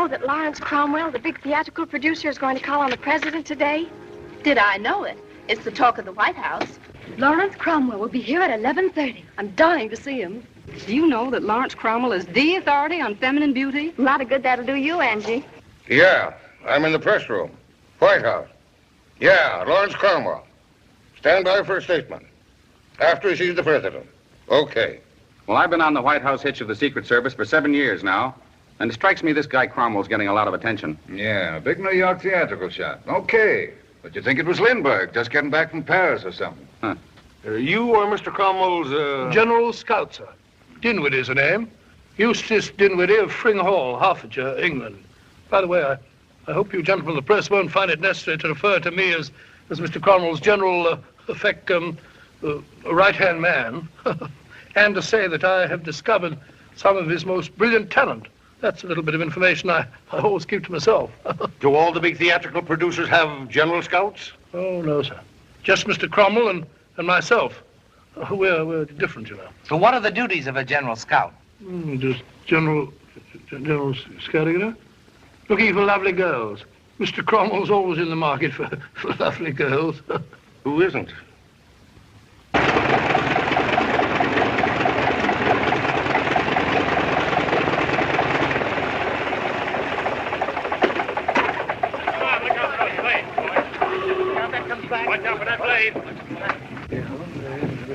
know that Lawrence Cromwell, the big theatrical producer, is going to call on the president today? Did I know it? It's the talk of the White House. Lawrence Cromwell will be here at 11:30. I'm dying to see him. Do you know that Lawrence Cromwell is the authority on feminine beauty? A lot of good that'll do you, Angie. Yeah, I'm in the press room. White House. Yeah, Lawrence Cromwell. Stand by for a statement. After he sees the president. Okay. Well, I've been on the White House hitch of the Secret Service for 7 years now, and it strikes me this guy Cromwell's getting a lot of attention. Yeah, big New York theatrical shot. Okay. But you think it was Lindbergh, just getting back from Paris or something? Huh. You are Mr. Cromwell's, General Scout, sir. Dinwiddie's the name. Eustace Dinwiddie of Fring Hall, Hertfordshire, England. By the way, I hope you gentlemen of the press won't find it necessary to refer to me as Mr. Cromwell's general, right-hand man, and to say that I have discovered some of his most brilliant talent. That's a little bit of information I always keep to myself. Do all the big theatrical producers have general scouts? Oh, no, sir. Just Mr. Cromwell and myself. We're different, you know. So what are the duties of a general scout? Just general scouting, you know? Looking for lovely girls. Mr. Cromwell's always in the market for lovely girls. Who isn't?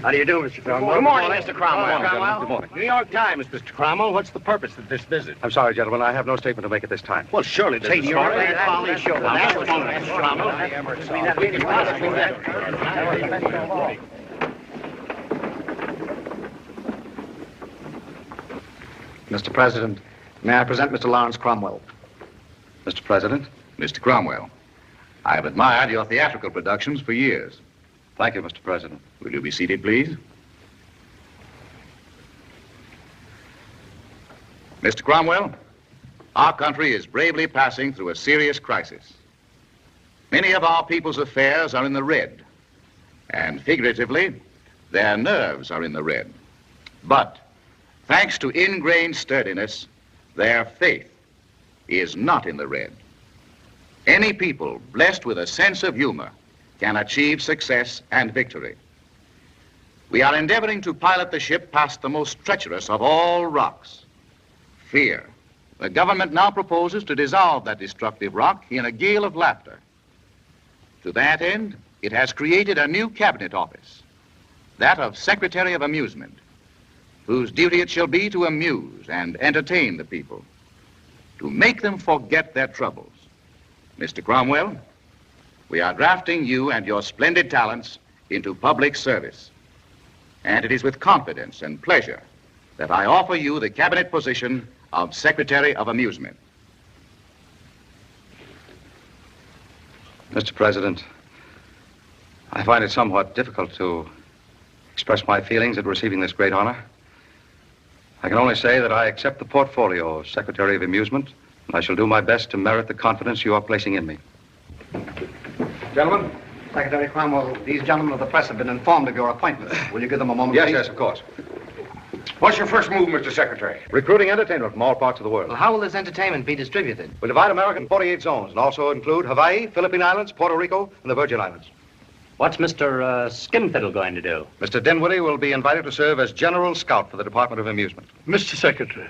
How do you do, Mr. Cromwell? Good morning, Mr. Cromwell. Good morning. New York Times, Mr. Cromwell. What's the purpose of this visit? I'm sorry, gentlemen. I have no statement to make at this time. Well, surely there's a story. That's what Mr. Cromwell. Mr. President, may I present Mr. Lawrence Cromwell? Mr. President? Mr. Cromwell, I've admired your theatrical productions for years. Thank you, Mr. President. Will you be seated, please? Mr. Cromwell, our country is bravely passing through a serious crisis. Many of our people's affairs are in the red, and figuratively, their nerves are in the red. But, thanks to ingrained sturdiness, their faith is not in the red. Any people blessed with a sense of humor can achieve success and victory. We are endeavoring to pilot the ship past the most treacherous of all rocks, fear. The government now proposes to dissolve that destructive rock in a gale of laughter. To that end, it has created a new cabinet office, that of Secretary of Amusement, whose duty it shall be to amuse and entertain the people, to make them forget their troubles. Mr. Cromwell, we are drafting you and your splendid talents into public service. And it is with confidence and pleasure that I offer you the cabinet position of Secretary of Amusement. Mr. President, I find it somewhat difficult to express my feelings at receiving this great honor. I can only say that I accept the portfolio of Secretary of Amusement, and I shall do my best to merit the confidence you are placing in me. Gentlemen, Secretary Cromwell, these gentlemen of the press have been informed of your appointment. Will you give them a moment, please? Yes, of course. What's your first move, Mr. Secretary? Recruiting entertainment from all parts of the world. Well, how will this entertainment be distributed? We'll divide America in 48 zones and also include Hawaii, Philippine Islands, Puerto Rico, and the Virgin Islands. What's Mr. Skinfiddle going to do? Mr. Dinwiddie will be invited to serve as General Scout for the Department of Amusement. Mr. Secretary,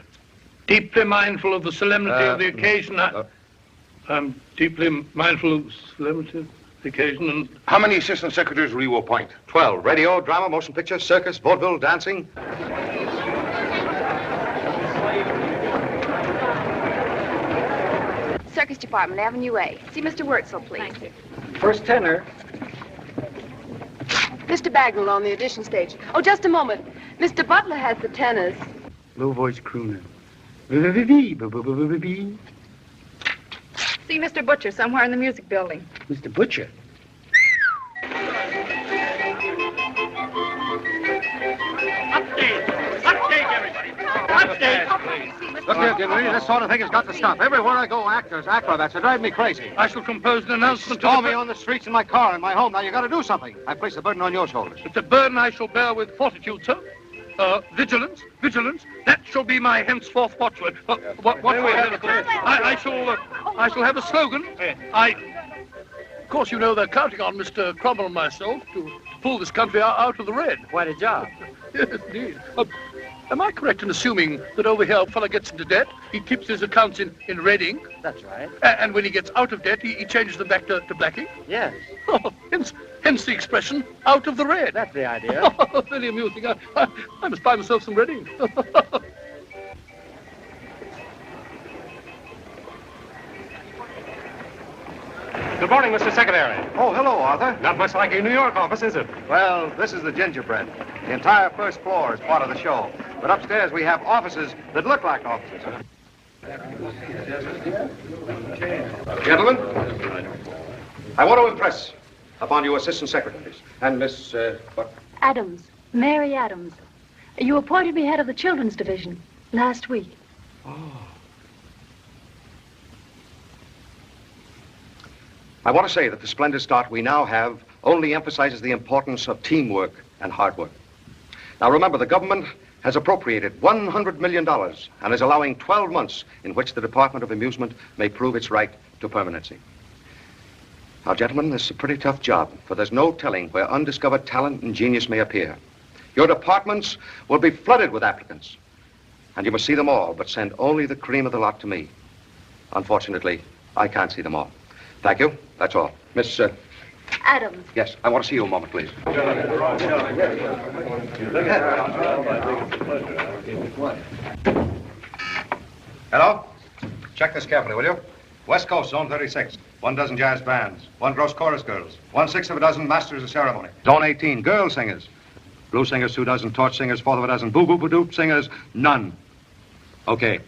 deeply mindful of the solemnity of the occasion, I'm deeply mindful of the solemnity of the occasion and... How many assistant secretaries will you appoint? 12. Radio, drama, motion picture, circus, vaudeville, dancing. Circus Department, Avenue A. See Mr. Wurtzel, please. Thank you. First tenor. Mr. Bagnall on the audition stage. Oh, just a moment. Mr. Butler has the tenors. Low voice crooner. See Mr. Butcher somewhere in the music building. Mr. Butcher? Update, everybody. Update. Look here, Dinwiddie, this sort of thing has got to stop. Everywhere I go, actors, acrobats, they drive me crazy. I shall compose an announcement Call me on the streets, in my car, in my home. Now, you got to do something. I place the burden on your shoulders. It's a burden I shall bear with fortitude, sir. Vigilance, vigilance. That shall be my henceforth watchword. I shall have a slogan. Of course, you know they're counting on Mr. Cromwell and myself to pull this country out of the red. Quite a job. Yes, indeed. Am I correct in assuming that over here a fellow gets into debt, he keeps his accounts in red ink? That's right. And when he gets out of debt, he changes them back to black ink? Yes. Hence the expression, out of the red. That's the idea. Very amusing. I must buy myself some red ink. Good morning, Mr. Secretary. Oh, hello, Arthur. Not much like a New York office, is it? Well, this is the gingerbread. The entire first floor is part of the show. But upstairs we have offices that look like offices. Gentlemen, I want to impress upon you assistant secretaries and Miss, what? Adams. Mary Adams. You appointed me head of the children's division last week. Oh. I want to say that the splendid start we now have only emphasizes the importance of teamwork and hard work. Now remember, the government has appropriated $100 million and is allowing 12 months in which the Department of Amusement may prove its right to permanency. Now, gentlemen, this is a pretty tough job, for there's no telling where undiscovered talent and genius may appear. Your departments will be flooded with applicants, and you must see them all, but send only the cream of the lot to me. Unfortunately, I can't see them all. Thank you. That's all. Miss, Adams. Yes, I want to see you a moment, please. Hello? Check this carefully, will you? West Coast, Zone 36. 1 dozen jazz bands. 1 gross chorus girls. 1/6 of a dozen masters of ceremony. Zone 18, girl singers. Blue singers, 2 dozen. Torch singers, 1/4 of a dozen. Boo-boo-boo-doop singers, none. Okay.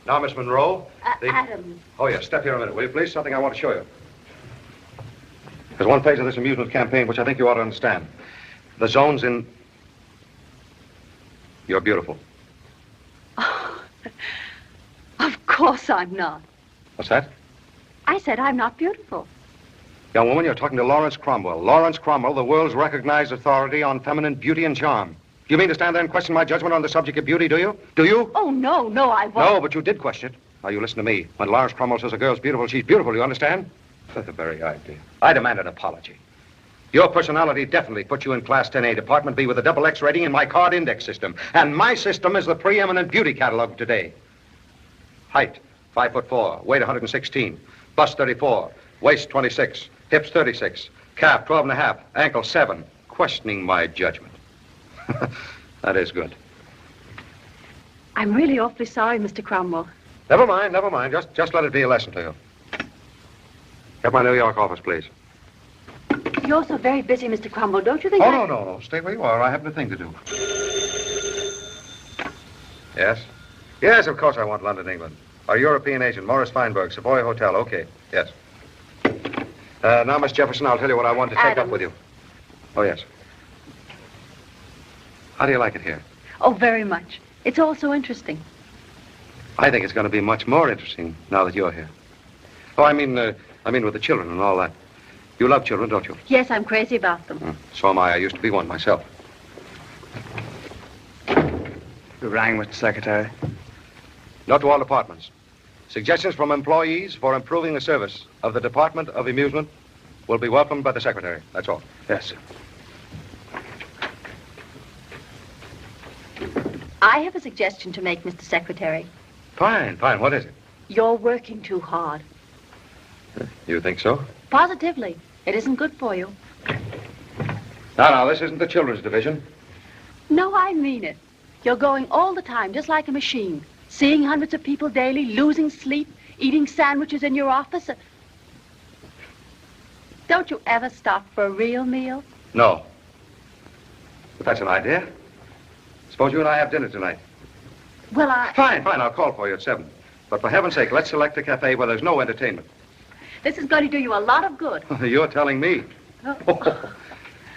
Now, Miss Monroe. Adams. Oh, yes. Step here a minute, will you, please? Something I want to show you. There's one phase of this amusement campaign which I think you ought to understand. The zones in... You're beautiful. Oh, of course I'm not. What's that? I said I'm not beautiful. Young woman, you're talking to Lawrence Cromwell. Lawrence Cromwell, the world's recognized authority on feminine beauty and charm. You mean to stand there and question my judgment on the subject of beauty, do you? Do you? Oh, no, I won't. No, but you did question it. Now, you listen to me. When Lawrence Cromwell says a girl's beautiful, she's beautiful, you understand? That's the very idea. I demand an apology. Your personality definitely puts you in Class 10A, Department B, with a double X rating in my card index system. And my system is the preeminent beauty catalog of today. Height, 5'4", weight 116, bust 34, waist 26, hips 36, calf 12.5, ankle 7. Questioning my judgment. That is good. I'm really awfully sorry, Mr. Cromwell. Never mind. Just let it be a lesson to you. Get my New York office, please. You're so very busy, Mr. Cromwell. Don't you think No. Stay where you are. I have a thing to do. Yes? Yes, of course I want London, England. Our European agent, Morris Feinberg, Savoy Hotel. Okay, yes. Now, Miss Jefferson, I'll tell you what I want to take up with you. Oh, yes. How do you like it here? Oh, very much. It's all so interesting. I think it's going to be much more interesting now that you're here. Oh, I mean with the children and all that. You love children, don't you? Yes, I'm crazy about them. So am I. I used to be one myself. You rang, Mr. Secretary? Note to all departments. Suggestions from employees for improving the service of the Department of Amusement will be welcomed by the Secretary. That's all. Yes, sir. I have a suggestion to make, Mr. Secretary. Fine. What is it? You're working too hard. You think so? Positively. It isn't good for you. Now, this isn't the children's division. No, I mean it. You're going all the time, just like a machine. Seeing hundreds of people daily, losing sleep, eating sandwiches in your office. Don't you ever stop for a real meal? No. But that's an idea. Suppose you and I have dinner tonight. Well, Fine. I'll call for you at 7. But for heaven's sake, let's select a cafe where there's no entertainment. This is going to do you a lot of good. You're telling me. Oh.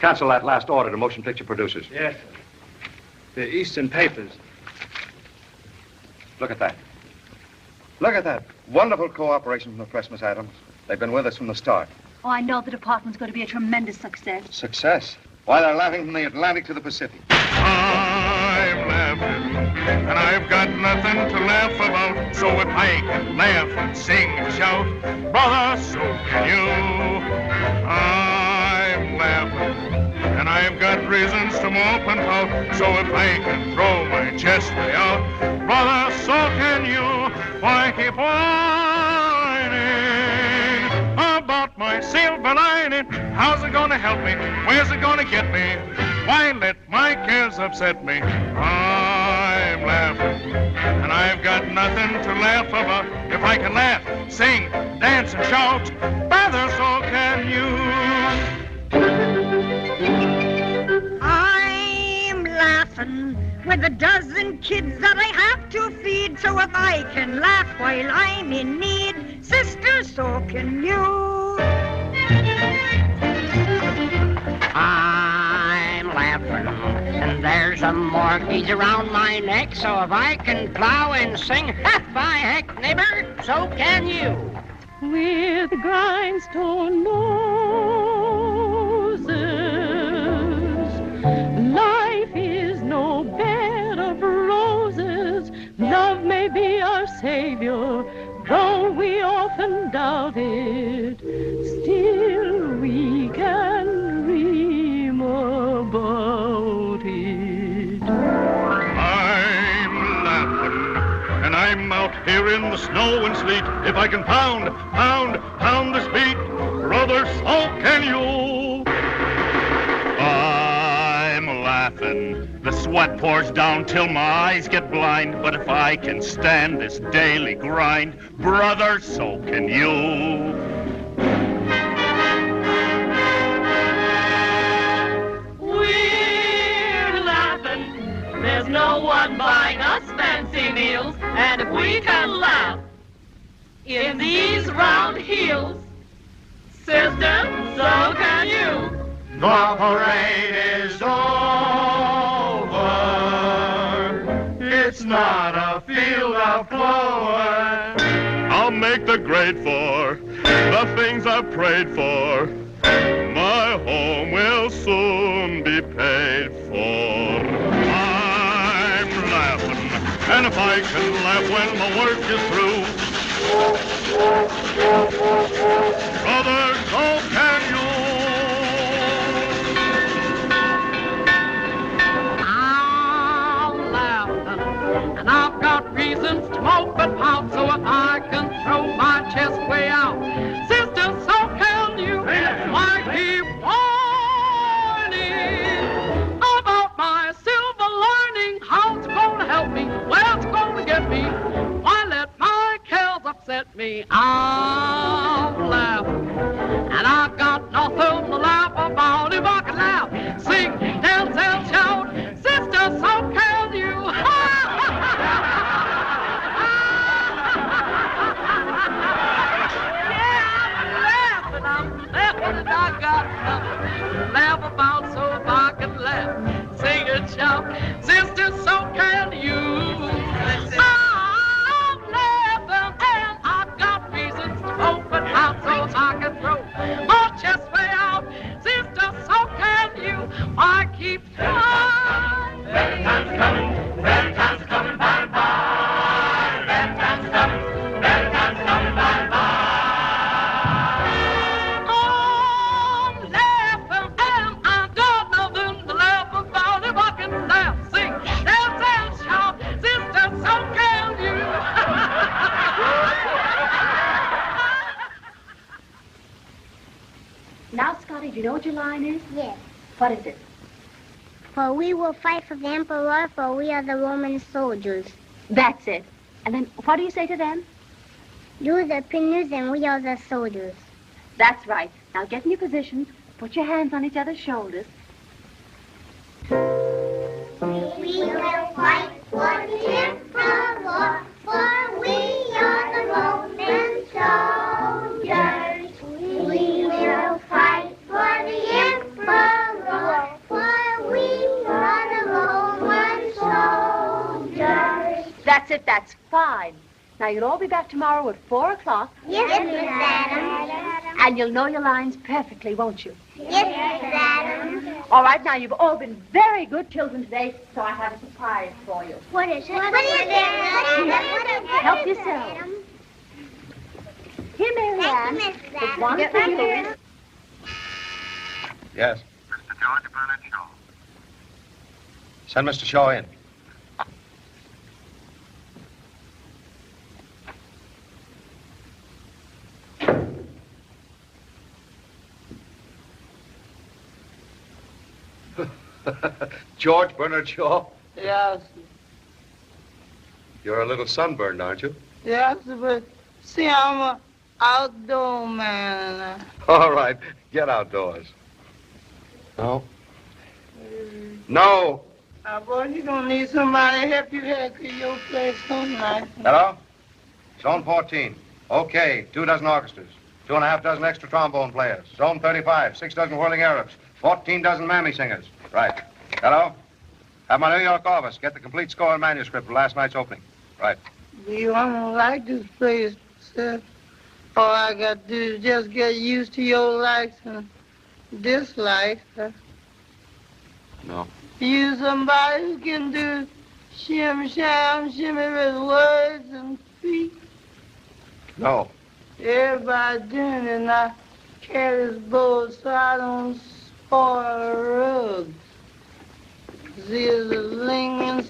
Cancel that last order to motion picture producers. Yes, sir. The Eastern papers. Look at that. Look at that. Wonderful cooperation from the press, Miss Adams. They've been with us from the start. Oh, I know the department's going to be a tremendous success. Success? Why, they're laughing from the Atlantic to the Pacific. laughing, and I've got nothing to laugh about. So if I can laugh and sing and shout, brother, so can you. I'm laughing, and I've got reasons to mope and pout. So if I can throw my chest way out, brother, so can you. Why keep whining about my silver lining? How's it gonna help me? Where's it gonna get me? Why let my cares upset me? I'm laughing, and I've got nothing to laugh about. If I can laugh, sing, dance, and shout, brother, so can you. I'm laughing with a dozen kids that I have to feed. So if I can laugh while I'm in need, sister, so can you. I'm laughing, and there's a mortgage around my neck. So if I can plow and sing, ha, by heck, neighbor, so can you. With grindstone noses, life is no bed of roses. Love may be our savior, though we often doubt it. Still we can dream about it. I'm laughing, and I'm out here in the snow and sleet. If I can pound, pound, pound this beat, brother, so can you. I'm laughing, the sweat pours down till my eyes get blind. But if I can stand this daily grind, brother, so can you. We're laughing, there's no one buying us fancy meals. And if we can laugh in these round heels, sister, so can you. The parade is over. It's not a field of clover. I'll make the grade for the things I've prayed for. My home will soon be paid for. I'm laughing, and if I can laugh when my work is through, brother, so can you. And I've got reasons to mope and pout. So if I can throw my chest way out, sister, so can you. Why keep whining about my silver lining? How's it gonna help me? Where's it gonna get me? Why let my cares upset me? I'm laughing, and I've got nothing to laugh about. If I can laugh, sing, dance, and shout, sister, so can you. And I got nothing to laugh about, so if I can laugh, sing and shout, sister, so can you. I'm laughing, and I've got reasons to open out, so if I can throw my chest way out, sister, so can you. I keep trying. Better times are coming, better times are coming by. Better times are coming, better times are coming by. Now, Scotty, do you know what your line is? Yes. What is it? For we will fight for the emperor, for we are the Roman soldiers. That's it. And then what do you say to them? You the prisoners and we are the soldiers. That's right. Now get in your positions, put your hands on each other's shoulders. We will fight for the emperor, for we are the Roman soldiers. We will fight for the emperor, for we are the Roman soldiers. That's it. That's fine. Now, you'll all be back tomorrow at 4 o'clock. Yes, Miss Adams. And you'll know your lines perfectly, won't you? Yes, Madam. All right, now, you've all been very good children today, so I have a surprise for you. What is it? What is it? Help yourself. Here, Mary Ann. There's one for you. Yes. Mr. George Bernard Shaw. Send Mr. Shaw in. George Bernard Shaw? Yes. You're a little sunburned, aren't you? Yes, but see, I'm an outdoor man. All right, get outdoors. No. No. Boy, you're going to need somebody to help you here because your place so nice. Hello? Zone 14. Okay, 2 dozen orchestras. 2.5 dozen extra trombone players. Zone 35, 6 dozen whirling Arabs. 14 dozen mammy singers. Right. Hello? Have my New York office. Get the complete score and manuscript for last night's opening. Right. You don't like this place, sir. All I got to do is just get used to your likes and dislikes. No. You somebody who can do shim, sham, shimmy with words and feet. No. Everybody doing it, and I carry this board so I don't spoil rugs. There's a lingering,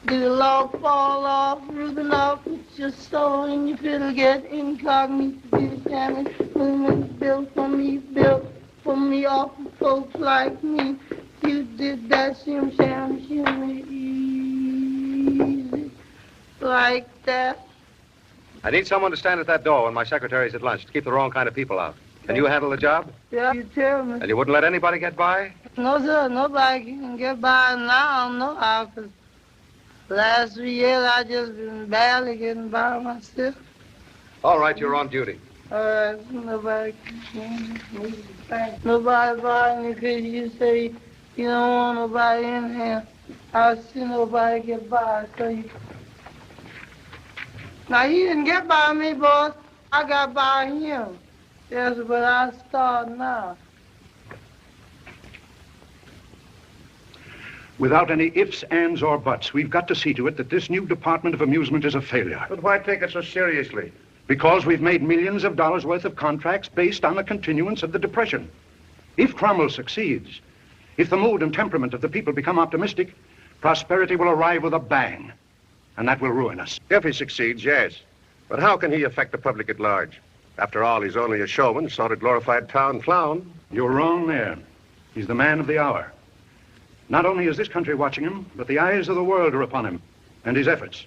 do the log fall off, ribbon off, put your soul in your fiddle, get incognito, be the damage, movement built for me, off of folks like me. You did that shim, sham, shimmy, easy, like that. I need someone to stand at that door when my secretary's at lunch to keep the wrong kind of people out. Can you handle the job? Yeah, you tell me. And you wouldn't let anybody get by? No, sir, nobody can get by now, no how, because last 3 years I just been barely getting by myself. All right, you're on duty. All right, nobody by me because you say you don't want nobody in here. I see nobody get by, so you... Now, he didn't get by me, boss. I got by him. Yes, but I start now. Without any ifs, ands, or buts, we've got to see to it that this new Department of Amusement is a failure. But why take it so seriously? Because we've made millions of dollars worth of contracts based on the continuance of the Depression. If Cromwell succeeds, if the mood and temperament of the people become optimistic, prosperity will arrive with a bang, and that will ruin us. If he succeeds, yes. But how can he affect the public at large? After all, he's only a showman, sort of glorified town clown. You're wrong there. He's the man of the hour. Not only is this country watching him, but the eyes of the world are upon him and his efforts.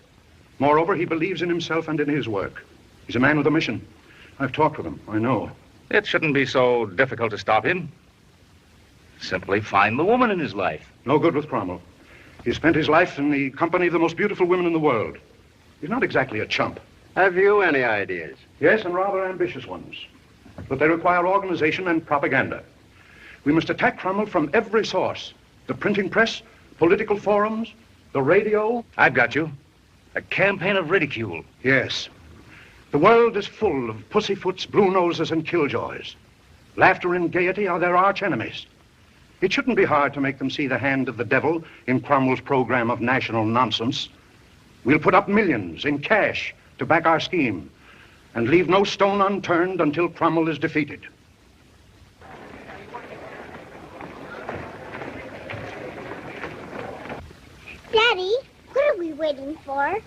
Moreover, he believes in himself and in his work. He's a man with a mission. I've talked with him, I know. It shouldn't be so difficult to stop him. Simply find the woman in his life. No good with Cromwell. He spent his life in the company of the most beautiful women in the world. He's not exactly a chump. Have you any ideas? Yes, and rather ambitious ones. But they require organization and propaganda. We must attack Cromwell from every source. The printing press, political forums, the radio. I've got you. A campaign of ridicule. Yes. The world is full of pussyfoots, blue noses, and killjoys. Laughter and gaiety are their arch enemies. It shouldn't be hard to make them see the hand of the devil in Cromwell's program of national nonsense. We'll put up millions in cash to back our scheme and leave no stone unturned until Cromwell is defeated. Daddy, what are we waiting for?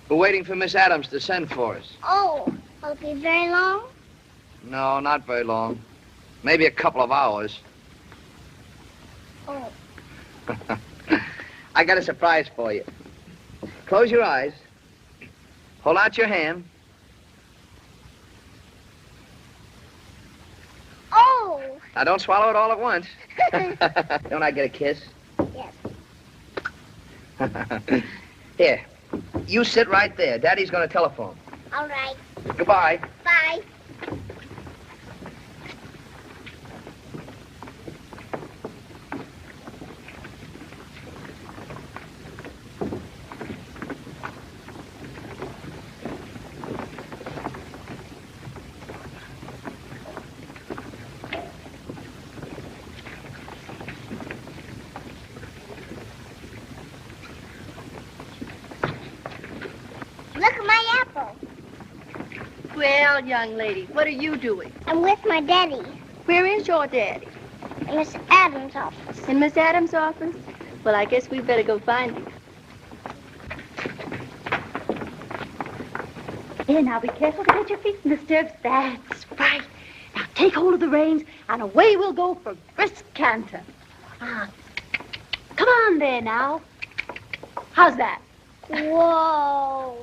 We're waiting for Miss Adams to send for us. Oh, will it be very long? No, not very long. Maybe a couple of hours. Oh. I got a surprise for you. Close your eyes. Hold out your hand. Oh! Now, don't swallow it all at once. Don't I get a kiss? Yes. Here, you sit right there. Daddy's going to telephone. All right. Goodbye. Bye. Well, young lady, what are you doing? I'm with my daddy. Where is your daddy? In Miss Adams' office. In Miss Adams' office? Well, I guess we'd better go find him. Here, now, be careful to get your feet in the stirrups. That's right. Now, take hold of the reins, and away we'll go for brisk canter. Ah, come on there, now. How's that? Whoa.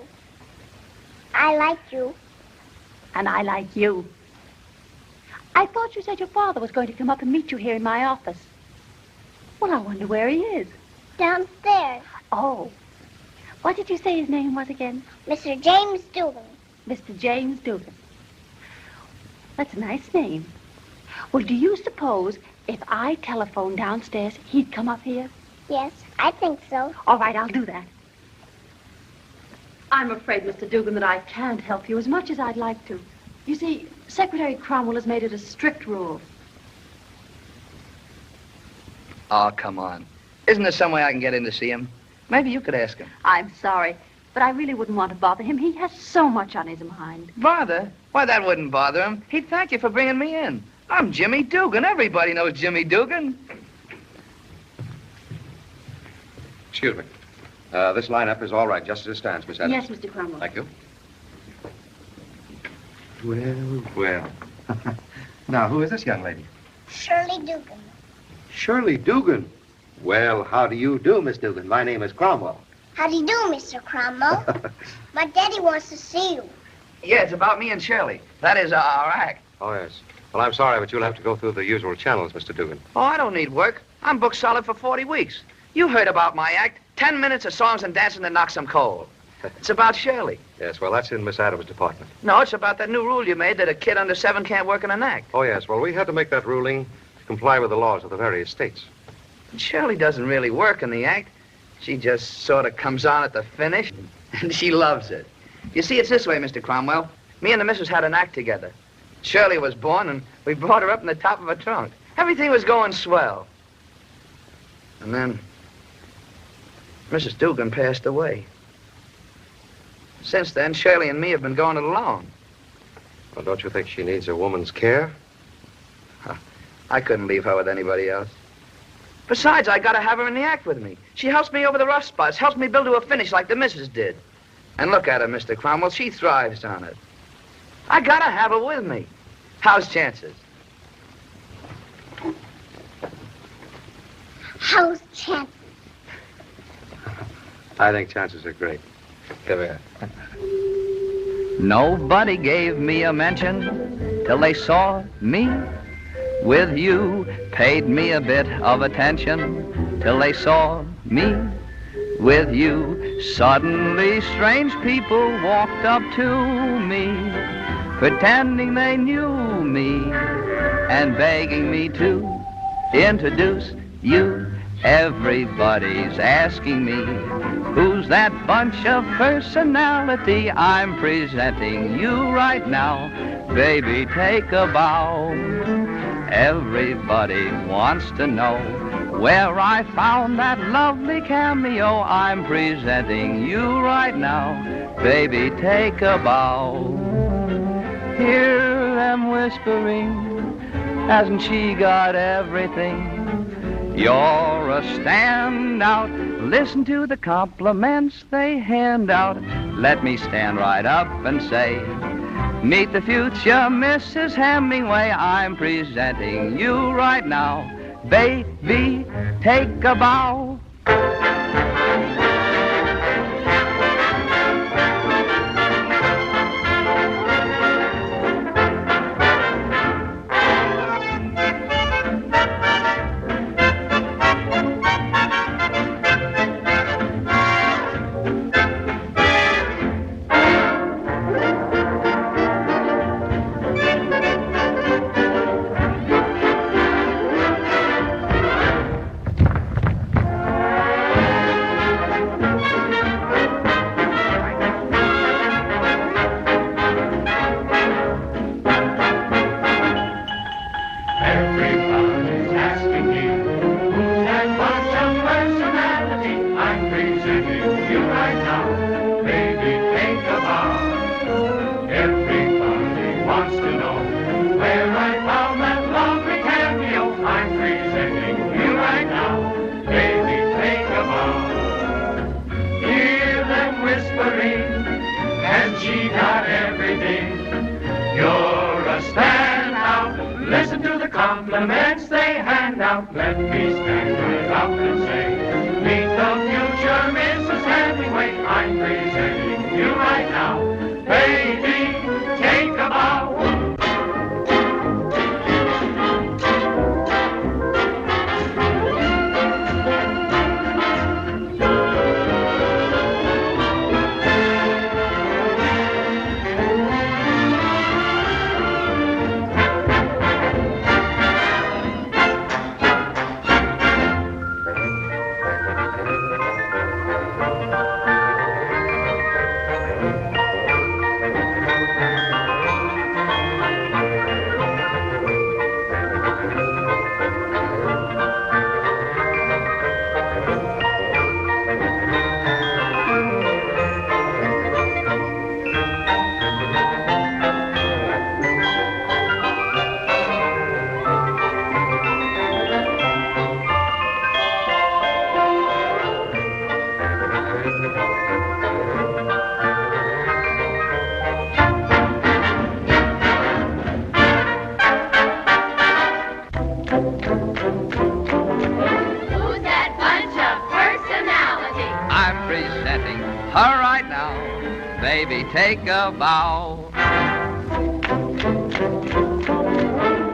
I like you. And I like you. I thought you said your father was going to come up and meet you here in my office. Well, I wonder where he is. Downstairs. Oh. What did you say his name was again? Mr. James Dugan. Mr. James Dugan. That's a nice name. Well, do you suppose if I telephoned downstairs, he'd come up here? Yes, I think so. All right, I'll do that. I'm afraid, Mr. Dugan, that I can't help you as much as I'd like to. You see, Secretary Cromwell has made it a strict rule. Oh, come on. Isn't there some way I can get in to see him? Maybe you could ask him. I'm sorry, but I really wouldn't want to bother him. He has so much on his mind. Bother? Why, that wouldn't bother him. He'd thank you for bringing me in. I'm Jimmy Dugan. Everybody knows Jimmy Dugan. Excuse me. This lineup is all right, just as it stands, Miss Adams. Yes, Mr. Cromwell. Thank you. Well. Now, who is this young lady? Shirley Dugan. Shirley Dugan. Well, how do you do, Miss Dugan? My name is Cromwell. How do you do, Mr. Cromwell? My daddy wants to see you. Yeah, it's about me and Shirley. That is our act. Oh, yes. Well, I'm sorry, but you'll have to go through the usual channels, Mr. Dugan. Oh, I don't need work. I'm booked solid for 40 weeks. You heard about my act. 10 minutes of songs and dancing to knock some coal. It's about Shirley. Yes, well, that's in Miss Adams' department. No, it's about that new rule you made that a kid under 7 can't work in an act. Oh, yes. Well, we had to make that ruling to comply with the laws of the various states. Shirley doesn't really work in the act. She just sort of comes on at the finish, and she loves it. You see, it's this way, Mr. Cromwell. Me and the missus had an act together. Shirley was born, and we brought her up in the top of a trunk. Everything was going swell. And then Mrs. Dugan passed away. Since then, Shirley and me have been going it alone. Well, don't you think she needs a woman's care? I couldn't leave her with anybody else. Besides, I gotta have her in the act with me. She helps me over the rough spots, helps me build to a finish like the missus did. And look at her, Mr. Cromwell, she thrives on it. I gotta have her with me. How's chances? How's chances? I think chances are great. Come here. Nobody gave me a mention till they saw me with you, paid me a bit of attention till they saw me with you. Suddenly strange people walked up to me, pretending they knew me and begging me to introduce you. Everybody's asking me, who's that bunch of personality I'm presenting you right now? Baby, take a bow. Everybody wants to know where I found that lovely cameo I'm presenting you right now. Baby, take a bow. Hear them whispering, hasn't she got everything? You're a standout. Listen to the compliments they hand out. Let me stand right up and say, meet the future Mrs. Hemingway. I'm presenting you right now. Baby, take a bow. compliments they hand out. Let me stand right up and say, meet the future Mrs. Hemingway. I'm presenting you right now. Baby, take a bow. Take a bow.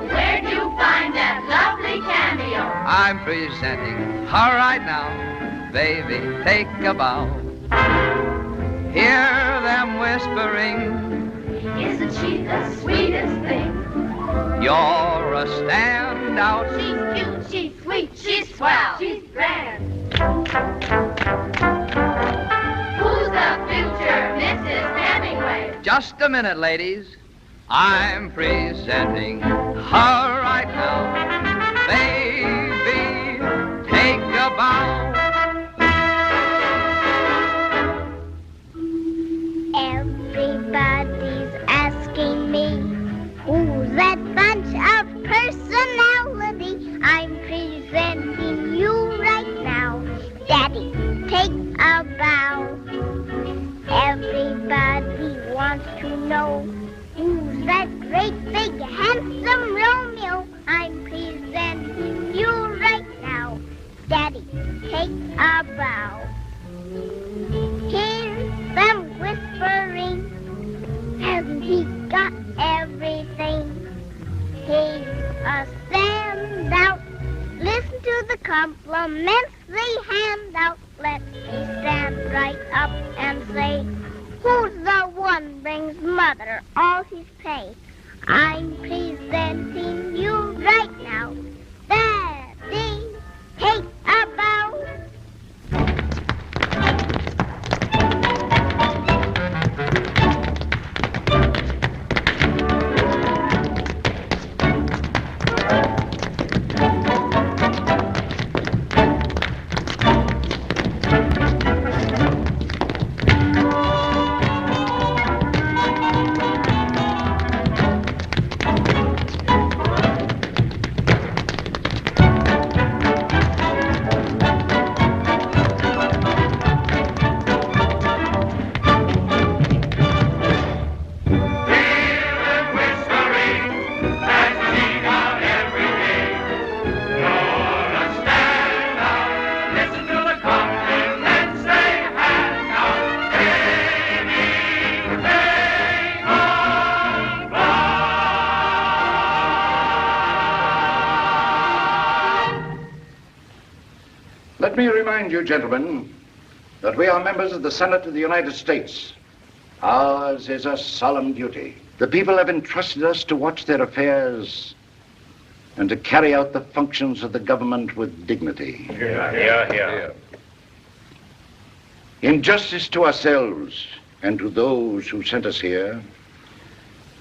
Where'd you find that lovely cameo? I'm presenting her right now. Baby, take a bow. Hear them whispering. Isn't she the sweetest thing? You're a standout. She's cute, she's sweet, she's swell, she's grand. Who's the future Mrs. Hemingway? Just a minute, ladies. I'm presenting her right now. Baby, take a bow. Everybody's asking me, who's that bunch of personality? I'm presenting you right now. Daddy, take a bow. Everybody wants to know, who's that great big handsome Romeo? I'm presenting you right now. Daddy, take a bow. Hear them whispering, hasn't he got everything? He's a standout. Listen to the compliments they hand out. Let me stand right up and say, who's the one brings mother all his pay? I'm presenting you right now. Daddy, take a bow. Let me remind you, gentlemen, that we are members of the Senate of the United States. Ours is a solemn duty. The people have entrusted us to watch their affairs and to carry out the functions of the government with dignity. Here. In justice to ourselves and to those who sent us here,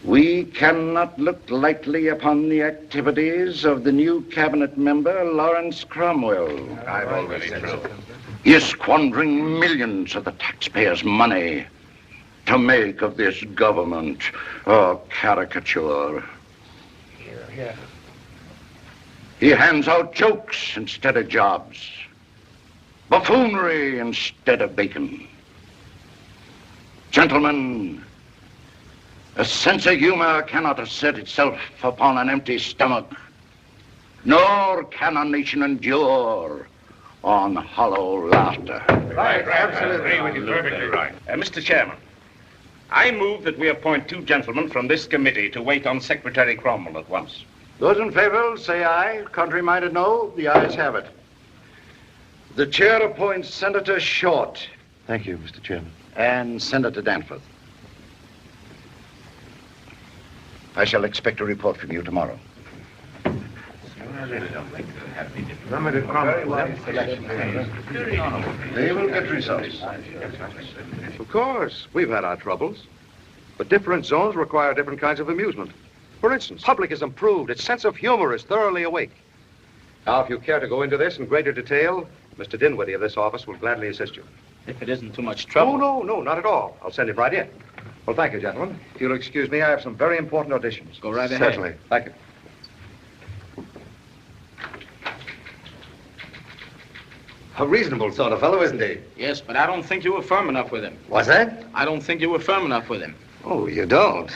we cannot look lightly upon the activities of the new cabinet member, Lawrence Cromwell. I've already said so. He is squandering millions of the taxpayers' money to make of this government a caricature. Here. He hands out jokes instead of jobs, buffoonery instead of bacon. Gentlemen, a sense of humor cannot assert itself upon an empty stomach Nor can a nation endure on hollow laughter. Right, absolutely. Agree with you, perfectly right. Mr. Chairman, I move that we appoint 2 gentlemen from this committee to wait on Secretary Cromwell at once. Those in favor, say aye. Contrary-minded, no. The ayes have it. The chair appoints Senator Short. Thank you, Mr. Chairman. And Senator Danforth. I shall expect a report from you tomorrow. They will get results. Of course, we've had our troubles. But different zones require different kinds of amusement. For instance, public is improved. Its sense of humor is thoroughly awake. Now, if you care to go into this in greater detail, Mr. Dinwiddie of this office will gladly assist you. If it isn't too much trouble. No, not at all. I'll send him right in. Well, thank you, gentlemen. If you'll excuse me, I have some very important auditions. Go right ahead. Certainly. Thank you. A reasonable sort of fellow, isn't he? Yes, but I don't think you were firm enough with him. What's that? I don't think you were firm enough with him. Oh, you don't?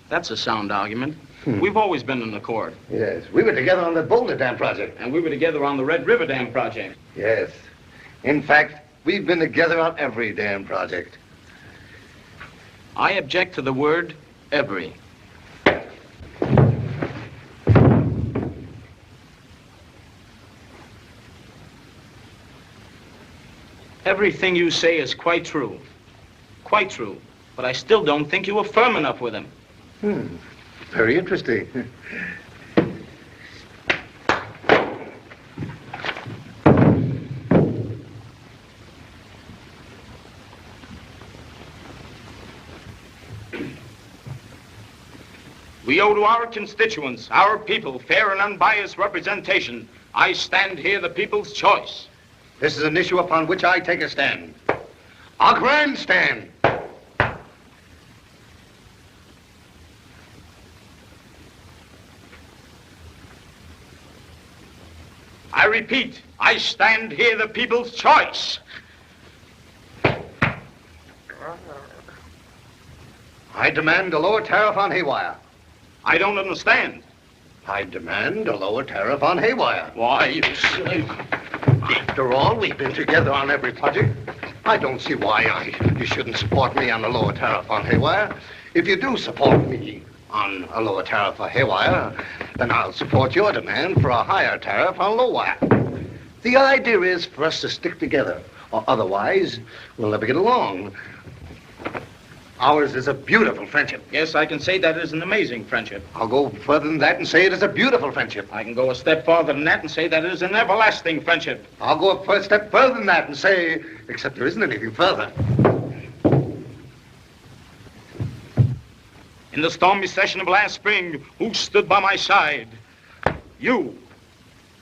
That's a sound argument. We've always been in accord. Yes. We were together on the Boulder Dam project. And we were together on the Red River Dam project. Yes. In fact, we've been together on every dam project. I object to the word every. Everything you say is quite true. Quite true. But I still don't think you were firm enough with him. Very interesting. We owe to our constituents, our people, fair and unbiased representation. I stand here the people's choice. This is an issue upon which I take a stand. A grand stand. I repeat, I stand here the people's choice. I demand a lower tariff on haywire. I don't understand. I demand a lower tariff on haywire. Why, you silly... After all, we've been together on every project. I don't see why you shouldn't support me on a lower tariff on haywire. If you do support me on a lower tariff for haywire, then I'll support your demand for a higher tariff on low wire. The idea is for us to stick together, or otherwise we'll never get along. Ours is a beautiful friendship. Yes, I can say that is an amazing friendship. I'll go further than that and say it is a beautiful friendship. I can go a step farther than that and say that it is an everlasting friendship. I'll go a step further than that and say, except there isn't anything further. In the stormy session of last spring, who stood by my side? You.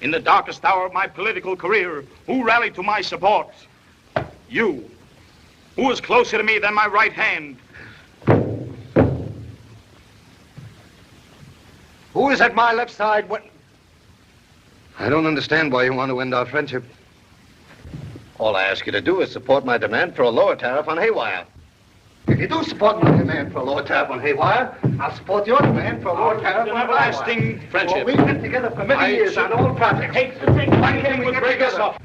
In the darkest hour of my political career, who rallied to my support? You. Who was closer to me than my right hand? Who is at my left side when... I don't understand why you want to end our friendship. All I ask you to do is support my demand for a lower tariff on haywire. If you do support my demand for a lower tariff on haywire, I'll support your demand for a lower tariff on everlasting friendship. Well, we've been together for many years on all projects. Anything would break us up.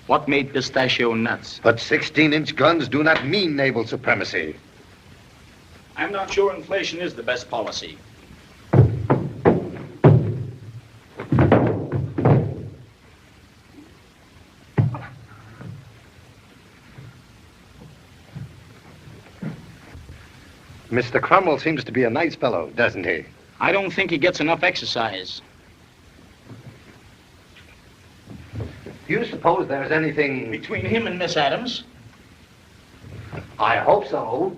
What made Pistachio nuts? But 16-inch guns do not mean naval supremacy. I'm not sure inflation is the best policy. Mr. Cromwell seems to be a nice fellow, doesn't he? I don't think he gets enough exercise. Do you suppose there's anything... Between him and Miss Adams? I hope so.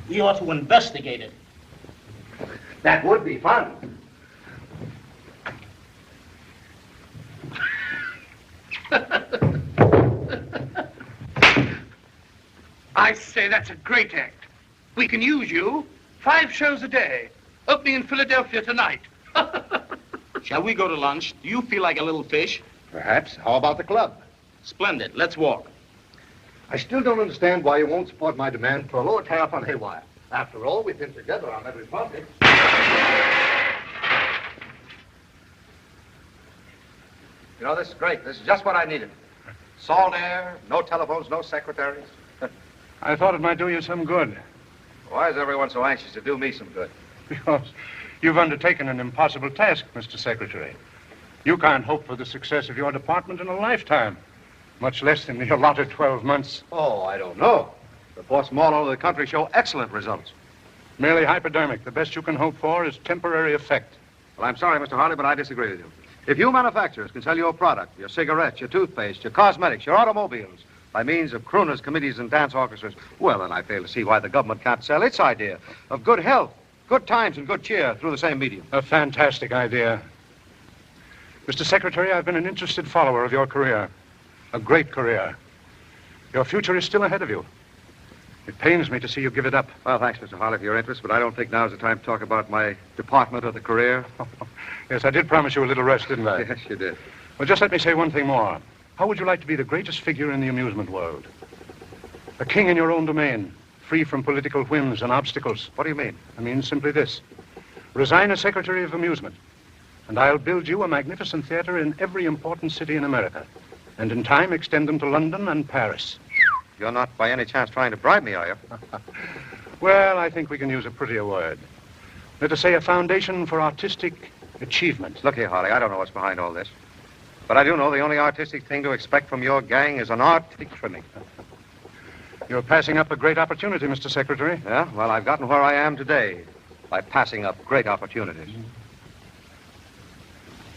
We ought to investigate it. That would be fun. I say that's a great act. We can use you 5 shows a day. Opening in Philadelphia tonight. Shall we go to lunch? Do you feel like a little fish? Perhaps. How about the club? Splendid. Let's walk. I still don't understand why you won't support my demand for a lower tariff on haywire. After all, we've been together on every project. You know, this is great. This is just what I needed. Salt air, no telephones, no secretaries. I thought it might do you some good. Why is everyone so anxious to do me some good? Because you've undertaken an impossible task, Mr. Secretary. You can't hope for the success of your department in a lifetime, much less in the allotted 12 months. Oh, I don't know. Reports from all over the country show excellent results. Merely hypodermic. The best you can hope for is temporary effect. Well, I'm sorry, Mr. Harley, but I disagree with you. If you manufacturers can sell your product, your cigarettes, your toothpaste, your cosmetics, your automobiles, by means of crooners, committees, and dance orchestras, well, then I fail to see why the government can't sell its idea of good health, good times, and good cheer through the same medium. A fantastic idea. Mr. Secretary, I've been an interested follower of your career. A great career. Your future is still ahead of you. It pains me to see you give it up. Well, thanks, Mr. Harley, for your interest, but I don't think now's the time to talk about my department or the career. Yes, I did promise you a little rest, didn't I? Yes, you did. Well, just let me say one thing more. How would you like to be the greatest figure in the amusement world? A king in your own domain, free from political whims and obstacles. What do you mean? I mean simply this. Resign as Secretary of Amusement, and I'll build you a magnificent theater in every important city in America, and in time extend them to London and Paris. You're not by any chance trying to bribe me, are you? Well, I think we can use a prettier word. Let us say a foundation for artistic achievement. Look here, Harley, I don't know what's behind all this. But I do know the only artistic thing to expect from your gang is an artistic trimming. You're passing up a great opportunity, Mr. Secretary. Yeah? Well, I've gotten where I am today by passing up great opportunities.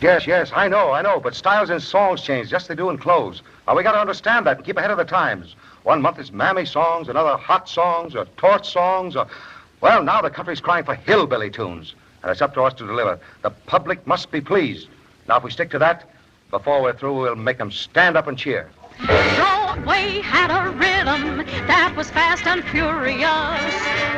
Yes, I know, but styles in songs change just as they do in clothes. Now, we got to understand that and keep ahead of the times. One month it's mammy songs, another hot songs, or torch songs, or... Well, now the country's crying for hillbilly tunes, and it's up to us to deliver. The public must be pleased. Now, if we stick to that, before we're through, we'll make them stand up and cheer. Broadway had a rhythm that was fast and furious.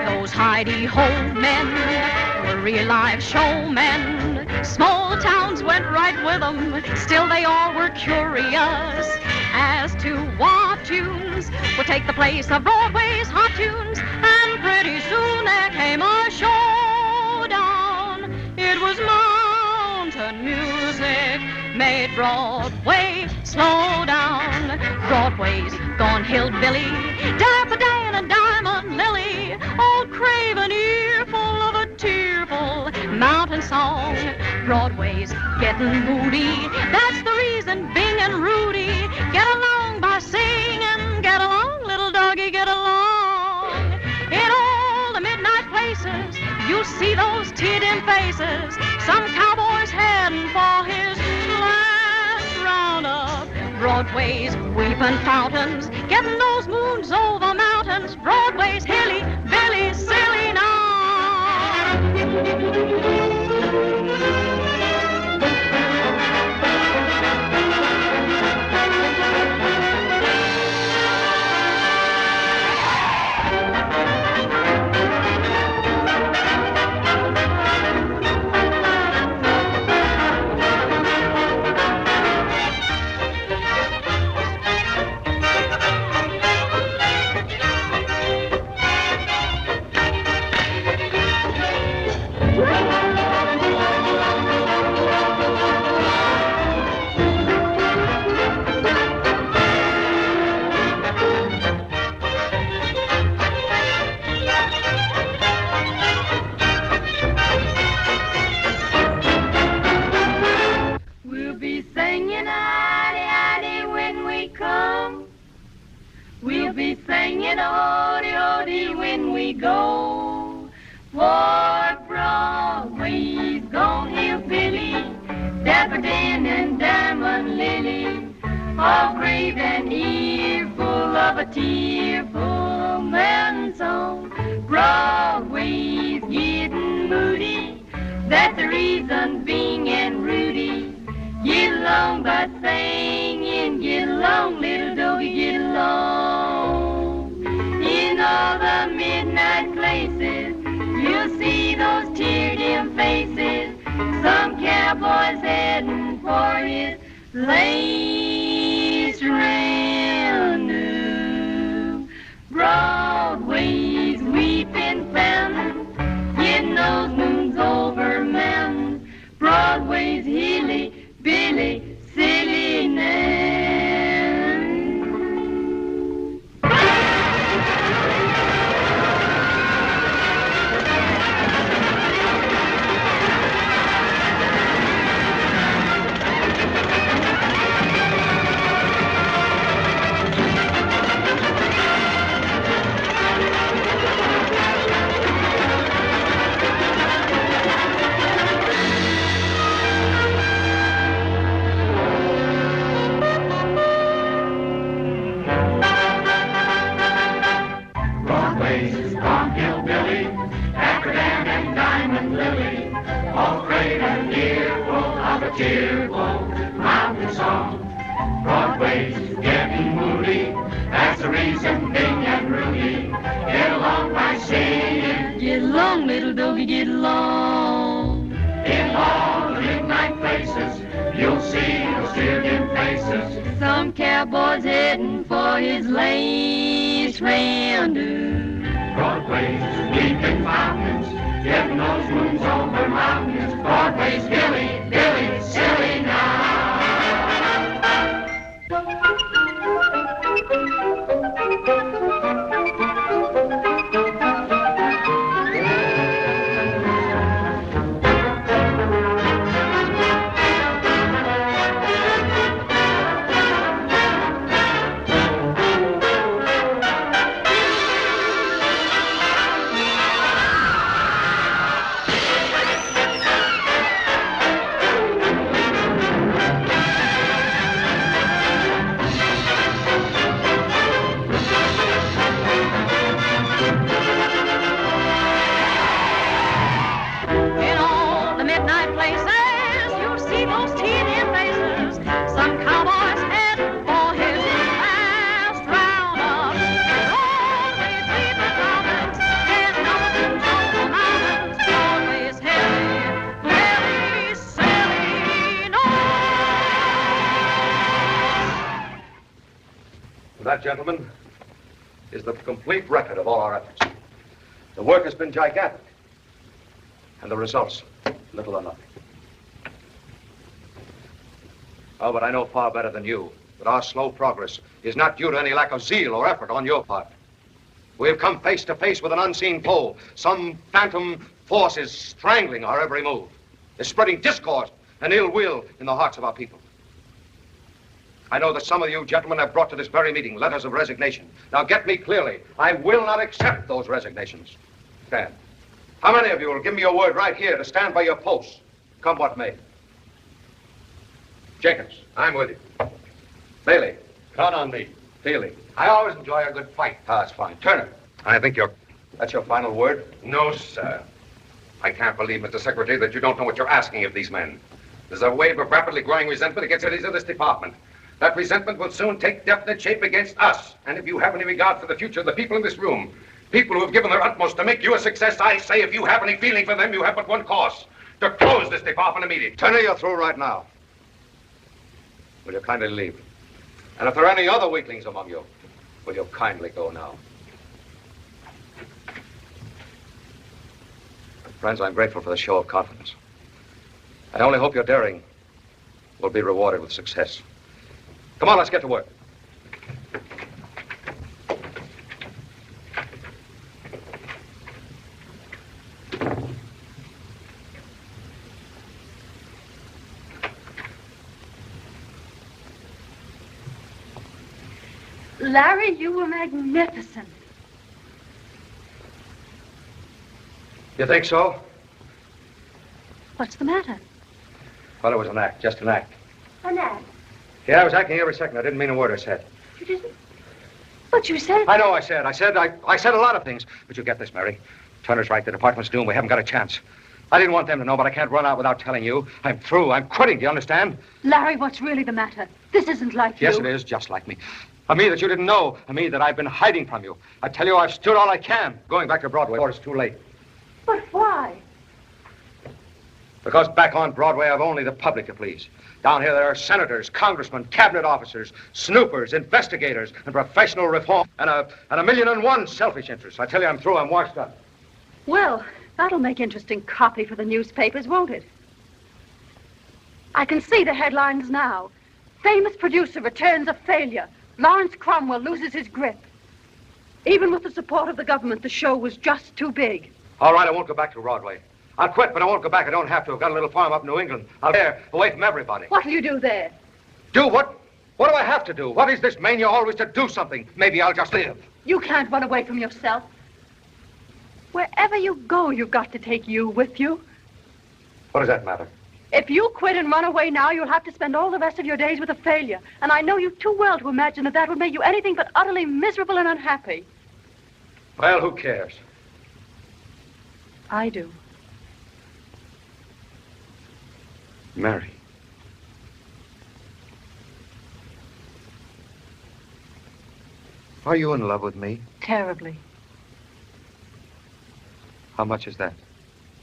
Those hidey-ho men were real-life showmen. Small towns went right with them, still they all were curious as to what tunes would take the place of Broadway's hot tunes. And pretty soon there came a showdown. It was mountain music made Broadway slow down. Broadway's gone hillbilly, Daffodil and Diamond Lily, all crave an earful of a tearful mountain song. Broadway's getting moody, that's the reason Bing and Rudy get along by singing. Get along, little doggy, get along. In all the midnight places, you'll see those tear-dim faces. Some cowboy's heading for his last roundup. Broadway's weeping fountains, getting those moons over mountains. Broadway's hilly, billy, silly now. We'll be singing "Odie, Odie" when we go. For Broadway's gone hillbilly, Daffodil and Diamond Lily, all crave an earful of a tearful mountain song. Broadway's getting moody, that's the reason Bing and Rudy get along by singing. Get along, little doggy, get along. In all the midnight places, you'll see those tear-dim faces. Some cowboy's heading for his lace ring. a cheerful mountain song. Broadway's getting moody, that's the reason Bing and Rudy get along by singing. Get along, little doggy, get along. In all the midnight places, you'll see those dear faces. Some cowboy's heading for his lace random. Broadway's weeping fountains, getting those moons over mountains. Broadway's Billy, Billy, silly now. That, gentlemen, is the complete record of all our efforts. The work has been gigantic, and the results, little or nothing. Oh, but I know far better than you that our slow progress is not due to any lack of zeal or effort on your part. We have come face to face with an unseen foe. Some phantom force is strangling our every move. Is spreading discord and ill will in the hearts of our people. I know that some of you gentlemen have brought to this very meeting letters of resignation. Now get me clearly. I will not accept those resignations. Stand. How many of you will give me your word right here to stand by your posts, come what may? Jenkins, I'm with you. Bailey, count on me. Feely, I always enjoy a good fight. Ah, that's fine. Turner, I think that's your final word? No, sir. I can't believe, Mr. Secretary, that you don't know what you're asking of these men. There's a wave of rapidly growing resentment against the leaders of this department. That resentment will soon take definite shape against us. And if you have any regard for the future of the people in this room, people who have given their utmost to make you a success, I say if you have any feeling for them, you have but one course: to close this department immediately. Turner, you're through right now. Will you kindly leave? And if there are any other weaklings among you, will you kindly go now? Friends, I'm grateful for the show of confidence. I only hope your daring will be rewarded with success. Come on, let's get to work. Larry, you were magnificent. You think so? What's the matter? Well, it was an act, just an act. An act? Yeah, I was acting every second. I didn't mean a word I said. You didn't? But you said... I know I said a lot of things. But you get this, Mary. Turner's right. The department's doomed. We haven't got a chance. I didn't want them to know, but I can't run out without telling you. I'm through. I'm quitting. Do you understand? Larry, what's really the matter? This isn't like you. Yes, it is. Just like me. A me that you didn't know. A me that I've been hiding from you. I tell you, I've stood all I can. Going back to Broadway, or it's too late. But why? Because back on Broadway, I've only the public to please. Down here, there are senators, congressmen, cabinet officers, snoopers, investigators, and professional reform, and a 1,000,001 selfish interests. I tell you, I'm through. I'm washed up. Well, that'll make interesting copy for the newspapers, won't it? I can see the headlines now. Famous producer returns a failure. Lawrence Cromwell loses his grip. Even with the support of the government, the show was just too big. All right, I won't go back to Broadway. I'll quit, but I won't go back. I don't have to. I've got a little farm up in New England. I'll be there, away from everybody. What'll you do there? Do what? What do I have to do? What is this mania always to do something? Maybe I'll just live. You can't run away from yourself. Wherever you go, you've got to take you with you. What does that matter? If you quit and run away now, you'll have to spend all the rest of your days with a failure. And I know you too well to imagine that that would make you anything but utterly miserable and unhappy. Well, who cares? I do. Mary. Are you in love with me? Terribly. How much is that?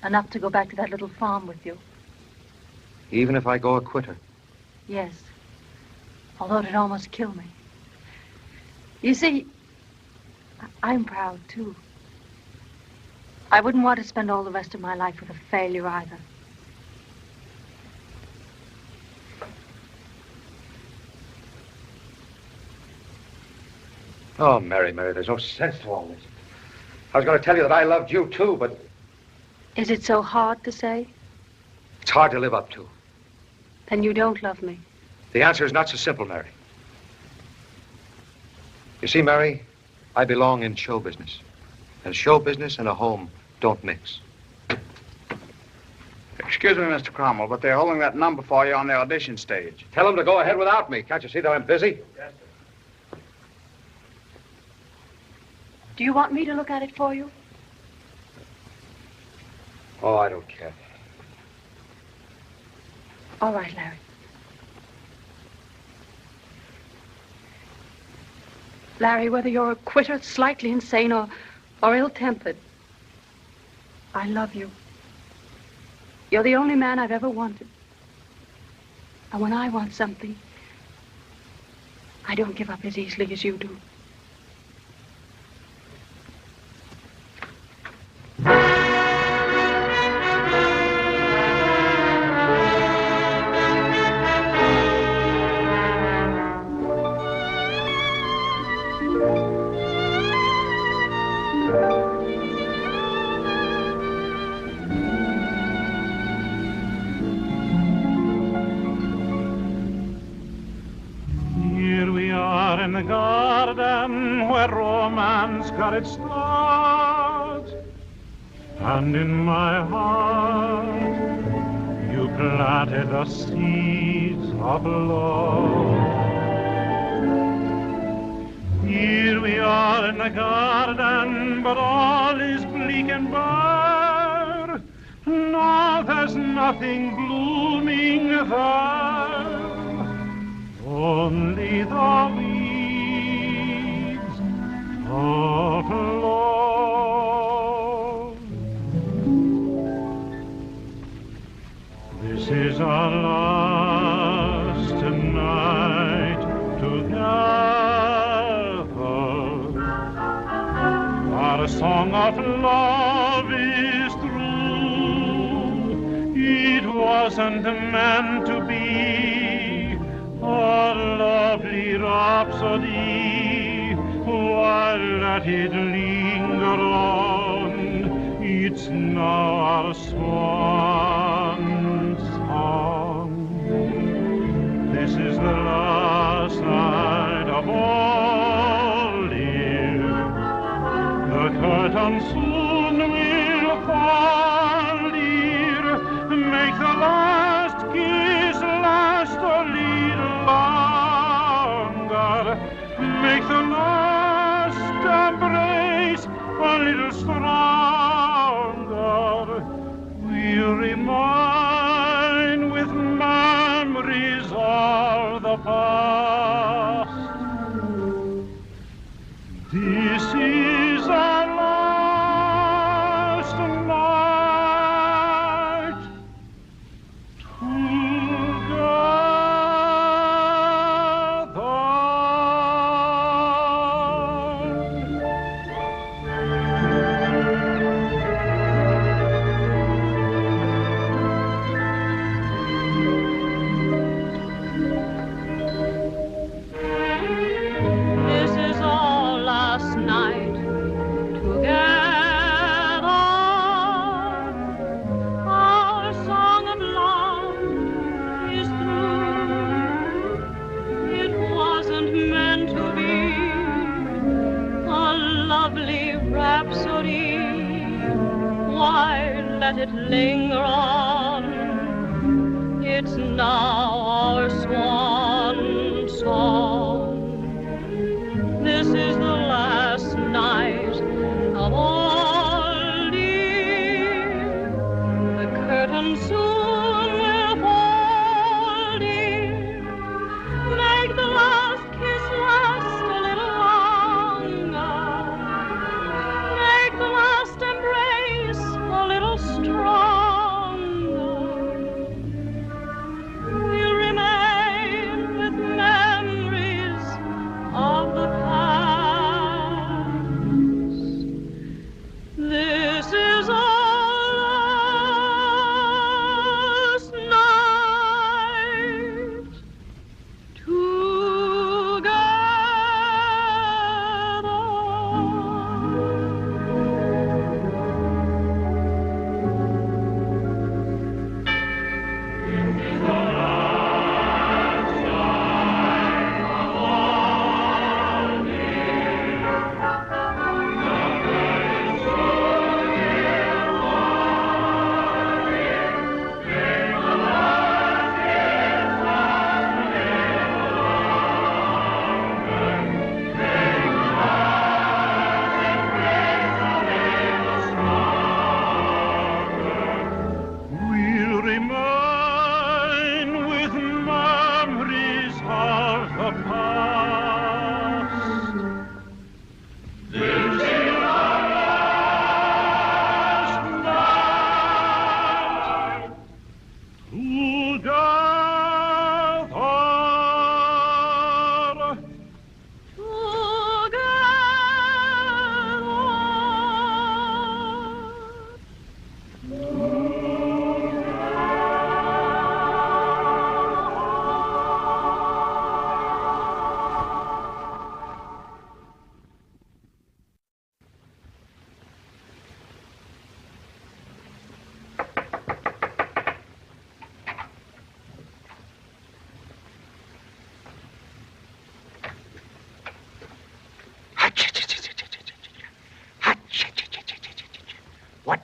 Enough to go back to that little farm with you. Even if I go a quitter? Yes. Although it'd almost kill me. You see, I'm proud, too. I wouldn't want to spend all the rest of my life with a failure either. Oh, Mary, there's no sense to all this. I was going to tell you that I loved you, too, but Is it so hard to say? it's hard to live up to. Then you don't love me. The answer is not so simple, Mary. You see, Mary, I belong in show business. And show business and a home don't mix. Excuse me, Mr. Cromwell, but they're holding that number for you on the audition stage. Tell them to go ahead without me. Can't you see that I'm busy? Yes, sir. Do you want me to look at it for you? Oh, I don't care. All right, Larry. Larry, whether you're a quitter, slightly insane, or ill-tempered, I love you. You're the only man I've ever wanted. And when I want something, I don't give up as easily as you do. In the garden where romance got its start, and in my heart you planted the seeds of love. Here we are in the garden, but all is bleak and bare. No, there's nothing blooming there, only the weeds of love. This is our last night together. Our song of love is through. It wasn't meant to be a lovely rhapsody. Why let it linger on? It's now our swan song. This is the last night of all, dear. The curtain soon will fall, dear. Make the last kiss last a little longer. Make the last embrace a little stronger. We'll remind with memories of the past. This is our last night let it linger on. It's now our swan song. This is the last night of all, dear. The curtain soon will fall, dear. Make the last kiss last a little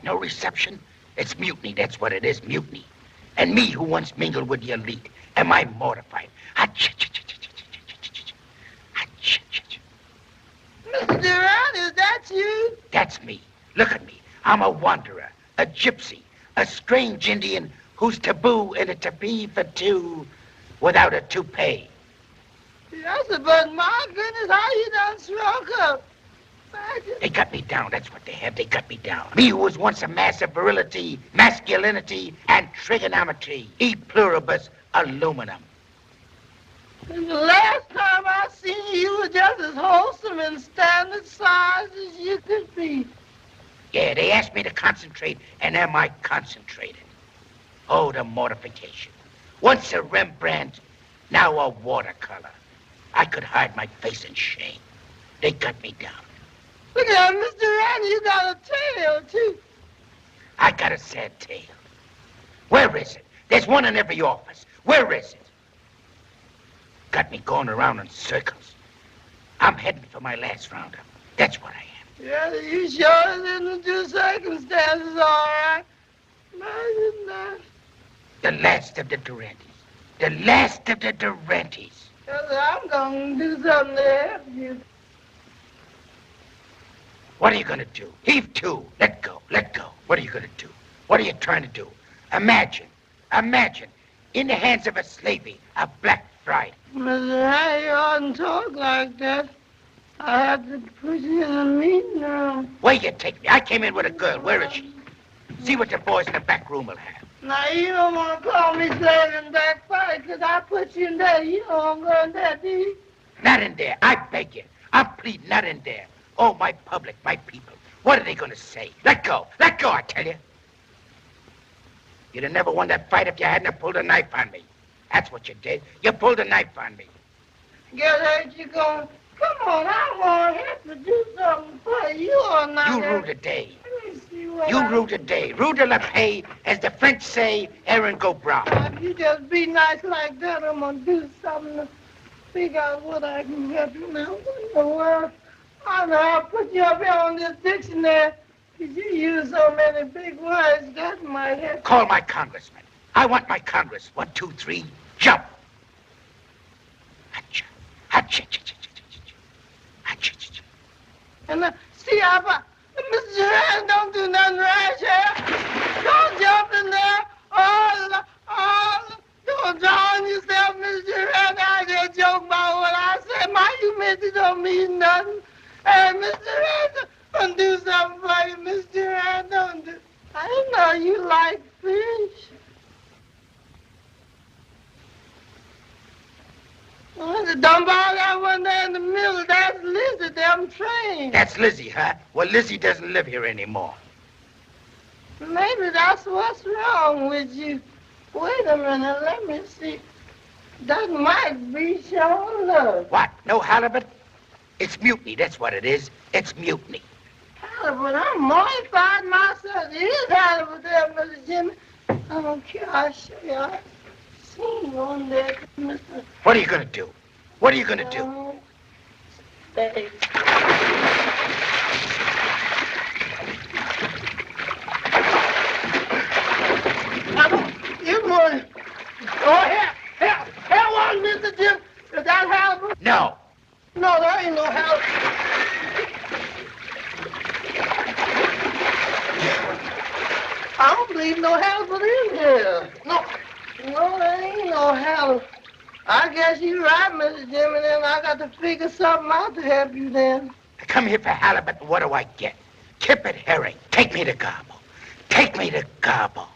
What, no reception? It's mutiny, that's what it is, mutiny. And me, who once mingled with the elite, am I mortified? Mr. Durant, is that you? That's me. Look at me. I'm a wanderer, a gypsy, a strange Indian who's taboo in a teepee for two without a toupee. Yes, but my goodness, how you done shrunk up? They cut me down, that's what they have. They cut me down. Me who was once a mass of virility, masculinity, and trigonometry. E pluribus aluminum. And the last time I seen you, you were just as wholesome and standard size as you could be. Yeah, they asked me to concentrate, and am I concentrated? Oh, the mortification. Once a Rembrandt, now a watercolor. I could hide my face in shame. They cut me down. Look at that, Mr. Randy, you got a tail, too. I got a sad tail. Where is it? There's one in every office. Where is it? Got me going around in circles. I'm heading for my last roundup. That's what I am. Yeah, you sure didn't do circumstances all right. Imagine that. The last of the Durantes. The last of the Durantes. Yes, I'm going to do something to help you. What are you going to do? Heave to. Let go. Let go. What are you going to do? What are you trying to do? Imagine. Imagine. In the hands of a slavey, a Black Friday. Mr. Hay, you oughtn't talk like that. I have to put you in a meeting room. Where you take me? I came in with a girl. Where is she? See what the boys in the back room will have. Now, you don't want to call me slave and Black Friday because I put you in there. You don't want to go in there, do you? Not in there. I beg you. I'm pleading not in there. Oh, my public, my people. What are they going to say? Let go. Let go, I tell you. You'd have never won that fight if you hadn't pulled a knife on me. That's what you did. You pulled a knife on me. Get out, you going. Come on, I want to have to do something for you. You are not. You rue the day. You rue the day. Rue de la paix, as the French say, Aaron go brown. If you just be nice like that, I'm going to do something to figure out what I can get you now. What in the world? I know I'll put you up here on this dictionary. Because you use so many big words, that might help. Call my congressman. I want my Congress. 1, 2, 3, jump. Hatcha. Hatcha. Hatcha. And see, Mr. Duran, don't do nothing rash here. Don't jump in there. Don't drown yourself, Mr. Duran. I just joke about what I said. My humility don't mean nothing. Hey, Mr. Duran, don't do something for you, Mr. Duran. Don't do. I didn't know you like fish. Don't bother that one there in the middle. That's Lizzie, them train. That's Lizzie, huh? Well, Lizzie doesn't live here anymore. Maybe that's what's wrong with you. Wait a minute, let me see. That might be showing love. What? No halibut? It's mutiny, that's what it is. It's mutiny. Halibut, I'm mortified myself. It is halibut there, Mr. Jimmy. I don't care, I'll show you. I've seen one there, Mr. What are you going to do? What are you going to do? Stay. Good morning. Oh, here one, Mr. Jim. Is that halibut? No. No, there ain't no halibut. I don't believe no halibut in here. No, there ain't no halibut. I guess you're right, Mr. Jim, and then I got to figure something out to help you then. I come here for halibut, and what do I get? Tippet herring. Take me to gobble. Take me to gobble.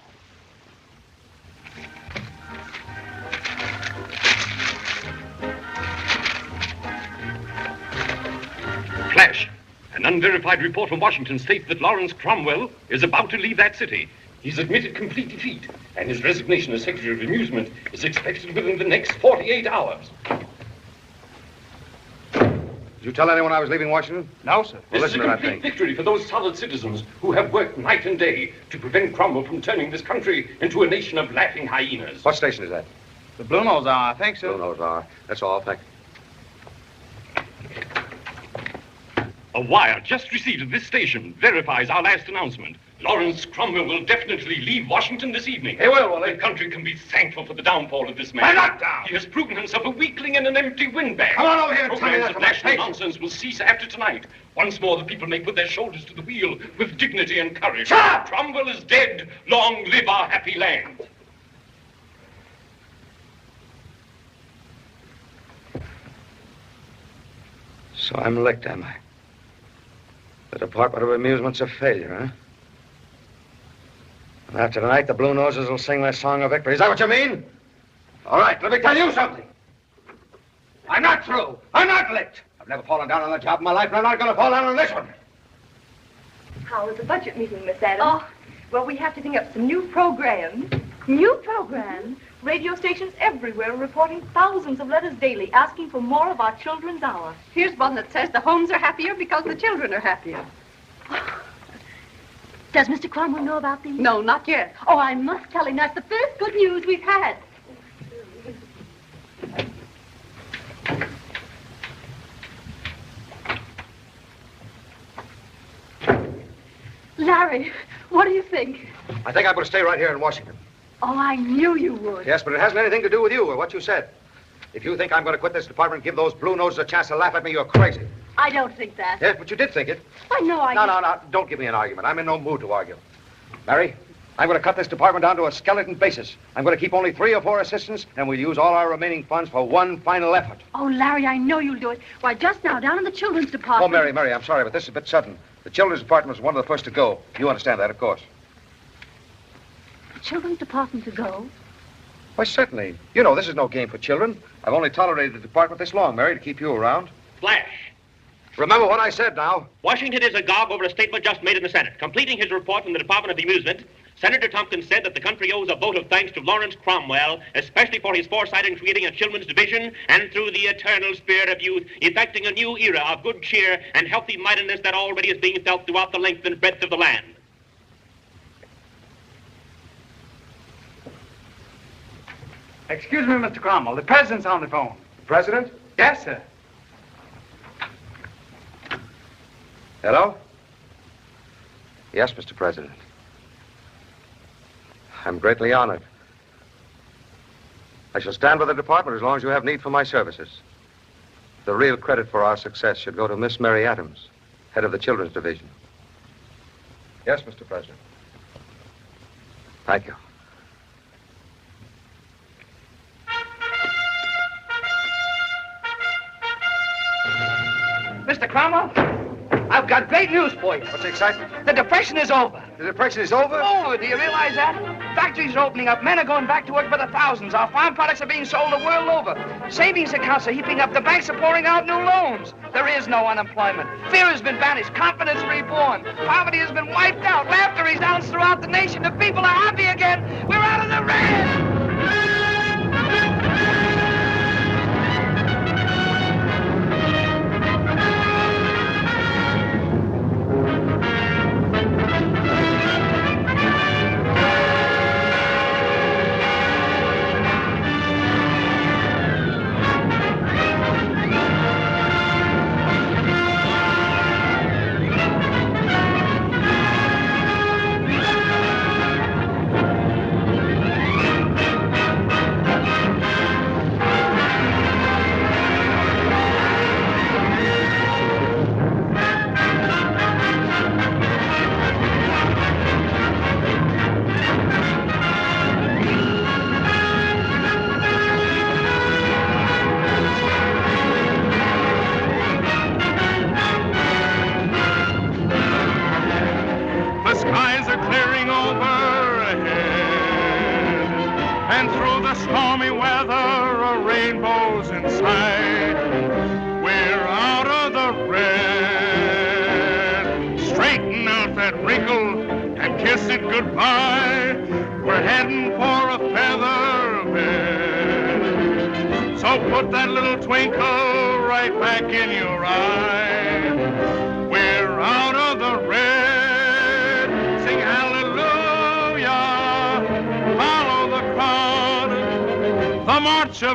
Flash. An unverified report from Washington states that Lawrence Cromwell is about to leave that city. He's admitted complete defeat, and his resignation as Secretary of Amusement is expected within the next 48 hours. Did you tell anyone I was leaving Washington? No, sir. Well, This is listen a to that complete thing. victory for those solid citizens who have worked night and day to prevent Cromwell from turning this country into a nation of laughing hyenas. What station is that? The Blue Nose Hour, I think so. Blue Nose Hour. That's all. Thank you. A wire just received at this station verifies our last announcement. Lawrence Cromwell will definitely leave Washington this evening. He will he? The country can be thankful for the downfall of this man. I'm not down. He has proven himself a weakling and an empty windbag. Come on over here and tell me Programs that of for my national patience. nonsense will cease after tonight. Once more, the people may put their shoulders to the wheel with dignity and courage. Shut up! Cromwell is dead. Long live our happy land. So I'm licked, am I? The Department of Amusement's a failure, huh? And after tonight, the Blue Noses will sing their song of victory. Is that what you mean? All right, let me tell you something. I'm not through. I'm not licked. I've never fallen down on a job in my life, and I'm not going to fall down on this one. How was the budget meeting, Miss Adams? Oh, well, we have to think up some new programs. New programs? Radio stations everywhere are reporting thousands of letters daily asking for more of our children's hour. Here's one that says the homes are happier because the children are happier. Does Mr. Cromwell know about these? No, not yet. Oh, I must tell him. That's the first good news we've had. Larry, what do you think? I think I'm going to stay right here in Washington. Oh, I knew you would. Yes, but it hasn't anything to do with you or what you said. If you think I'm going to quit this department and give those Blue Noses a chance to laugh at me, you're crazy. I don't think that. Yes, but you did think it. I know I No, don't give me an argument. I'm in no mood to argue. Mary, I'm going to cut this department down to a skeleton basis. I'm going to keep only 3 or 4 assistants, and we'll use all our remaining funds for one final effort. Oh, Larry, I know you'll do it. Why, just now, down in the children's department... Oh, Mary, I'm sorry, but this is a bit sudden. The children's department was one of the first to go. You understand that, of course. The children's department to go? Why, certainly. You know, this is no game for children. I've only tolerated the department this long, Mary, to keep you around. Flash. Remember what I said now. Washington is agog over a statement just made in the Senate. Completing his report from the Department of Amusement, Senator Tompkins said that the country owes a vote of thanks to Lawrence Cromwell, especially for his foresight in creating a children's division and through the eternal spirit of youth, effecting a new era of good cheer and healthy mindedness that already is being felt throughout the length and breadth of the land. Excuse me, Mr. Cromwell. The president's on the phone. The president? Yes, sir. Hello? Yes, Mr. President. I'm greatly honored. I shall stand with the department as long as you have need for my services. The real credit for our success should go to Miss Mary Adams, head of the Children's Division. Yes, Mr. President. Thank you. Mr. Cromwell, I've got great news for you. What's the excitement? The Depression is over. The Depression is over? Oh, do you realize that? Factories are opening up. Men are going back to work by the thousands. Our farm products are being sold the world over. Savings accounts are heaping up. The banks are pouring out new loans. There is no unemployment. Fear has been banished. Confidence reborn. Poverty has been wiped out. Laughter resounds throughout the nation. The people are happy again. We're out of the red.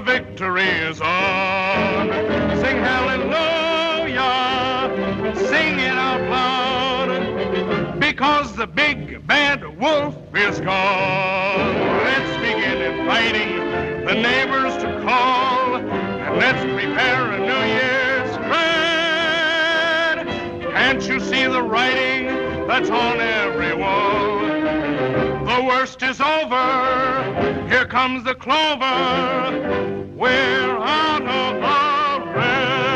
Victory is on. Sing hallelujah. Sing it out loud. Because the big big bad wolf is gone. Let's begin inviting the neighbors to call, and let's prepare a New Year's spread. Can't you see the writing that's on every wall? The worst is over. Here comes the clover. We're out of the red.